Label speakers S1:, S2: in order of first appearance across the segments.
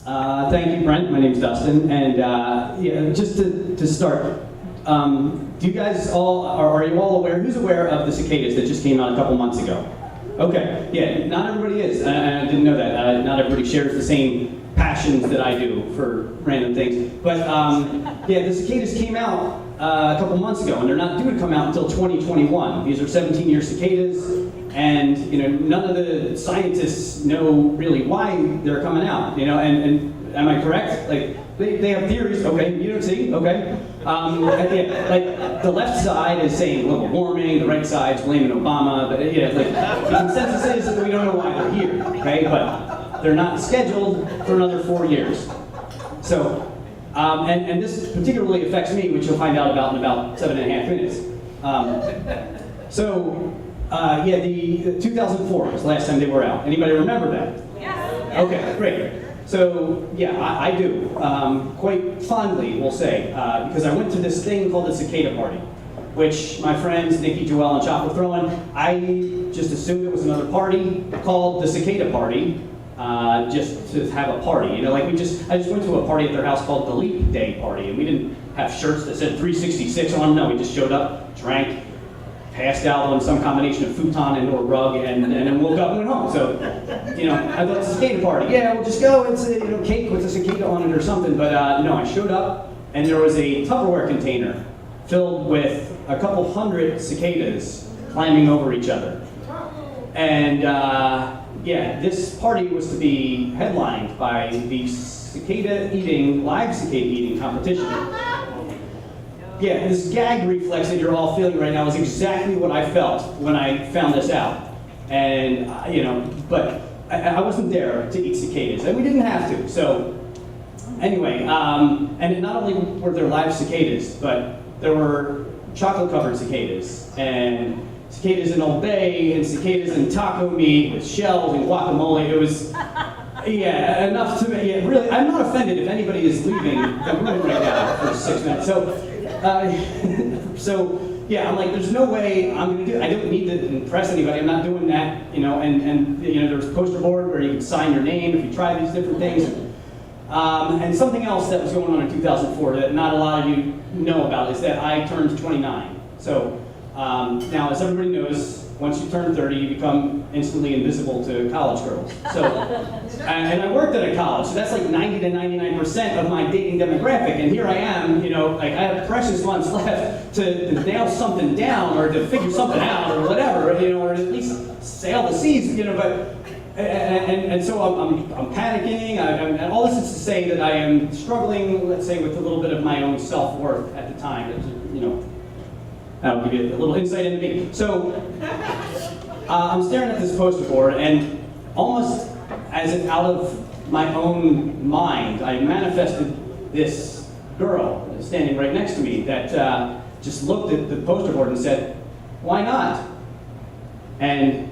S1: Thank you, Brent. My name's Dustin, and yeah, just to start, do you guys all, are you all aware, who's aware of the cicadas that just came out a couple months ago? Okay, yeah, not everybody is, and I didn't know that. Not everybody shares the same passions that I do for random things. But yeah, the cicadas came out a couple months ago, and they're not due to come out until 2021. These are 17-year cicadas, and none of the scientists know really why they're coming out. And am I correct? Like they have theories. Okay, you don't see. Okay, yeah, like the left side is saying global warming, the right side's blaming Obama. But yeah, like the consensus is that we don't know why they're here. Okay, but they're not scheduled for another 4 years. So. And this particularly affects me, which you'll find out about in about 7.5 minutes. Yeah, the 2004 was the last time they were out. Anybody remember that?
S2: Yes.
S1: Okay, great. So yeah, I do, quite fondly, we'll say, because I went to this thing called the Cicada Party, which my friends Nikki, Joelle, and Chop were throwing. I just assumed it was another party called the Cicada Party. Just to have a party, like I just went to a party at their house called the Leap Day Party, and we didn't have shirts that said 366 on them. No, we just showed up, drank, passed out on some combination of futon and or rug, and then woke up and went home. So, I thought it's a cicada party. Yeah, we'll just go. It's a cake with a cicada on it or something. But no, I showed up, and there was a Tupperware container filled with a couple hundred cicadas climbing over each other, and. Yeah, this party was to be headlined by the live cicada eating competition. Yeah, this gag reflex that you're all feeling right now is exactly what I felt when I found this out. And, but I wasn't there to eat cicadas, and we didn't have to. So, anyway, and not only were there live cicadas, but there were chocolate-covered cicadas, and cicadas in Old Bay, and cicadas in taco meat with shells and guacamole. It was, yeah, enough to me. Yeah, really, I'm not offended if anybody is leaving the room right now for 6 minutes. So, yeah, I'm like, there's no way I'm going to do it. I don't need to impress anybody. I'm not doing that, and there's a poster board where you can sign your name if you try these different things. And something else that was going on in 2004 that not a lot of you know about is that I turned 29. So. Now, as everybody knows, once you turn 30, you become instantly invisible to college girls. So, and I worked at a college, so that's like 90 to 99% of my dating demographic. And here I am, like I have precious months left to nail something down or to figure something out or whatever, or at least sail the seas, But and so I'm panicking. And all this is to say that I am struggling, let's say, with a little bit of my own self-worth at the time. That'll give you a little insight into me. So, I'm staring at this poster board, and almost as if out of my own mind, I manifested this girl standing right next to me that just looked at the poster board and said, "Why not?" And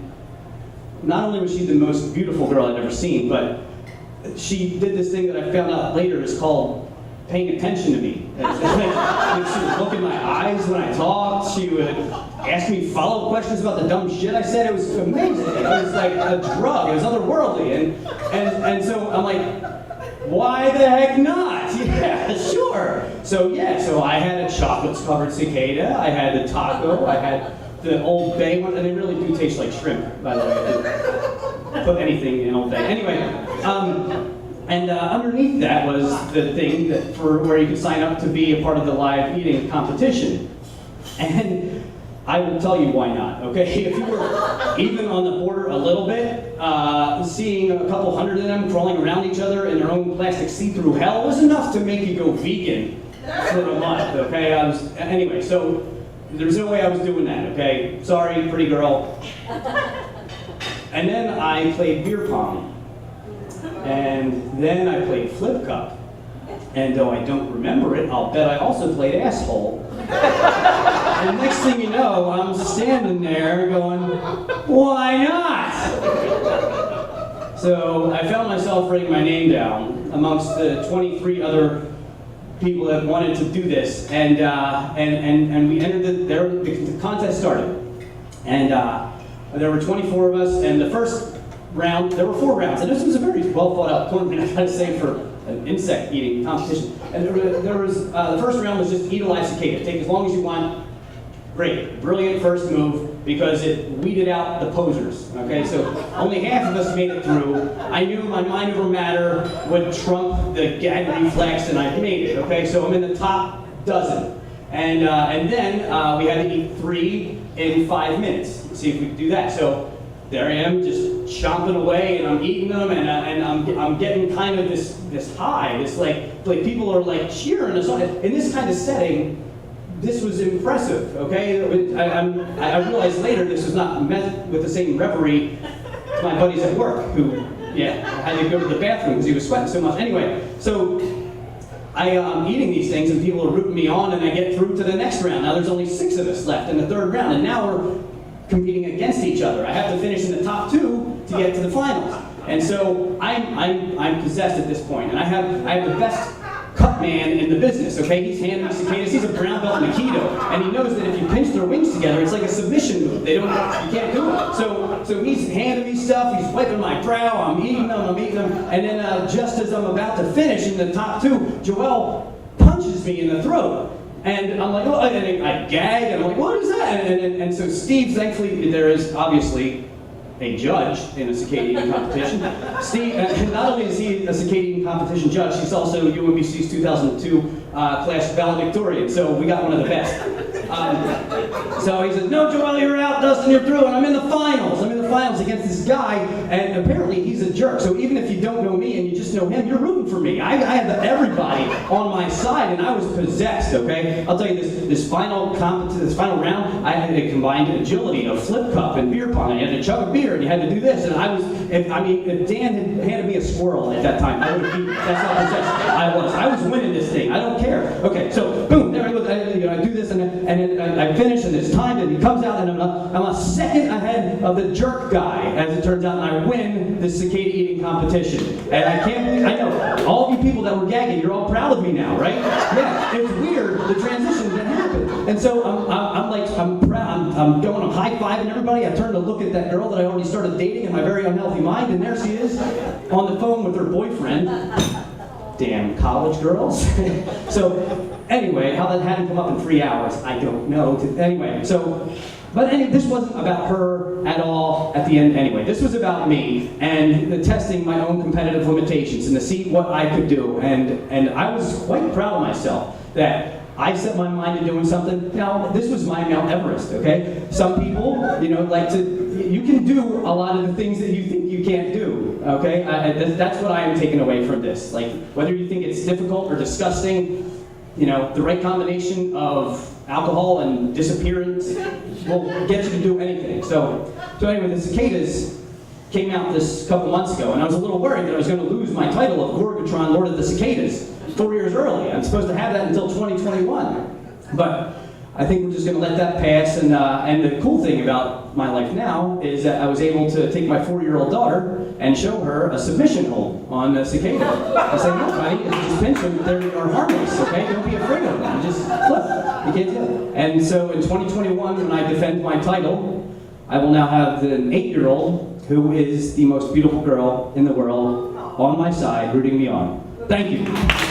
S1: not only was she the most beautiful girl I'd ever seen, but she did this thing that I found out later is called paying attention to me. She would look in my eyes when I talked. She would ask me follow-up questions about the dumb shit I said. It was amazing. It was like a drug. It was otherworldly. And so I'm like, why the heck not? Yeah, sure. So I had a chocolate-covered cicada. I had the taco. I had the Old Bay one, and they really do taste like shrimp, by the way. I didn't put anything in Old Bay. Anyway. And underneath that was the thing for where you could sign up to be a part of the live eating competition. And I will tell you why not, okay? If you were even on the border a little bit, seeing a couple hundred of them crawling around each other in their own plastic see-through hell was enough to make you go vegan for a month, okay? Anyway, so there's no way I was doing that, okay? Sorry, pretty girl. And then I played beer pong. And then I played flip cup. And though I don't remember it, I'll bet I also played asshole. And next thing you know, I'm standing there going, why not? So I found myself writing my name down amongst the 23 other people that wanted to do this. And we entered the contest started. And there were 24 of us, and the first round, there were 4 rounds, and this was a very well thought out tournament, I gotta say, for an insect eating competition. And there was the first round was just eat a live cicada. Take as long as you want. Great, brilliant first move, because it weeded out the posers, okay? So only half of us made it through. I knew my mind over matter would trump the gag reflex, and I made it, okay? So I'm in the top dozen. And then we had to eat 3 in 5 minutes. See if we could do that. So there I am, just chomping away, and I'm eating them, and I'm getting kind of this high, this like people are like cheering us on. In this kind of setting, this was impressive, okay? I realized later this was not met with the same reverie to my buddies at work, who, had to go to the bathroom because he was sweating so much. Anyway, so I'm eating these things, and people are rooting me on, and I get through to the next round. Now there's only 6 of us left in the 3rd round, and now we're competing against each other. I have to finish in the top 2 to get to the finals. And so I'm possessed at this point, and I have the best cut man in the business, okay? He's handing me cicadas. He's a brown belt in Aikido, and he knows that if you pinch their wings together, it's like a submission move. You can't do it. So he's handing me stuff. He's wiping my brow. I'm eating them. And then just as I'm about to finish in the top 2, Joelle punches me in the throat. And I'm like, oh, and I gag, and I'm like, what is that? And so Steve, thankfully, there is obviously a judge in a cicada eating competition. Steve, not only is he a cicada eating competition judge, he's also UMBC's 2002 class valedictorian, so we got one of the best. So he says, no, Joelle, you're out, Dustin, you're through, and I'm in the finals. I'm in the finals against this guy, and apparently he's a jerk, so even if you don't know me and you just know him, you're rooting for me. I had everybody on my side, and I was possessed, okay? I'll tell you, this final round, I had a combined agility, a flip cup, and beer pong. I had to chug a beer, and you had to do this, and if Dan had handed me a squirrel at that time, I would have beat. That's how possessed I was winning this thing. I don't care. Okay, so boom, there I go. I do this, and then I finish, and it's time, and he comes out, and I'm a second ahead of the jerk guy, as it turns out, and I win this cicada eating competition. And I can't believe, I know, all of you people that were gagging, you're all proud of me now, right? Yeah, it's weird, the transition that happened. And so I'm proud, I'm high-fiving everybody. I turn to look at that girl that I already started dating in my very unhealthy mind, and there she is, on the phone with her boyfriend. Damn college girls. So anyway, how that hadn't come up in 3 hours, I don't know. But this wasn't about her at all at the end anyway. This was about me and the testing my own competitive limitations and to see what I could do. And I was quite proud of myself that I set my mind to doing something. Now, this was my Mount Everest, okay? Some people, you can do a lot of the things that you think you can't do, okay? That's what I am taking away from this. Like, whether you think it's difficult or disgusting, the right combination of alcohol and disappearance will get you to do anything. So anyway, the cicadas came out this couple months ago, and I was a little worried that I was going to lose my title of Gorgatron, Lord of the Cicadas, 4 years early. I'm supposed to have that until 2021. But I think we're just going to let that pass, and the cool thing about my life now is that I was able to take my 4-year-old daughter and show her a submission hold on the cicada. I said, look, buddy, if you just pinch them, they're harmless, okay? Don't be afraid of them. Just flip. You can't do it. And so in 2021, when I defend my title, I will now have an 8-year-old who is the most beautiful girl in the world on my side, rooting me on. Thank you.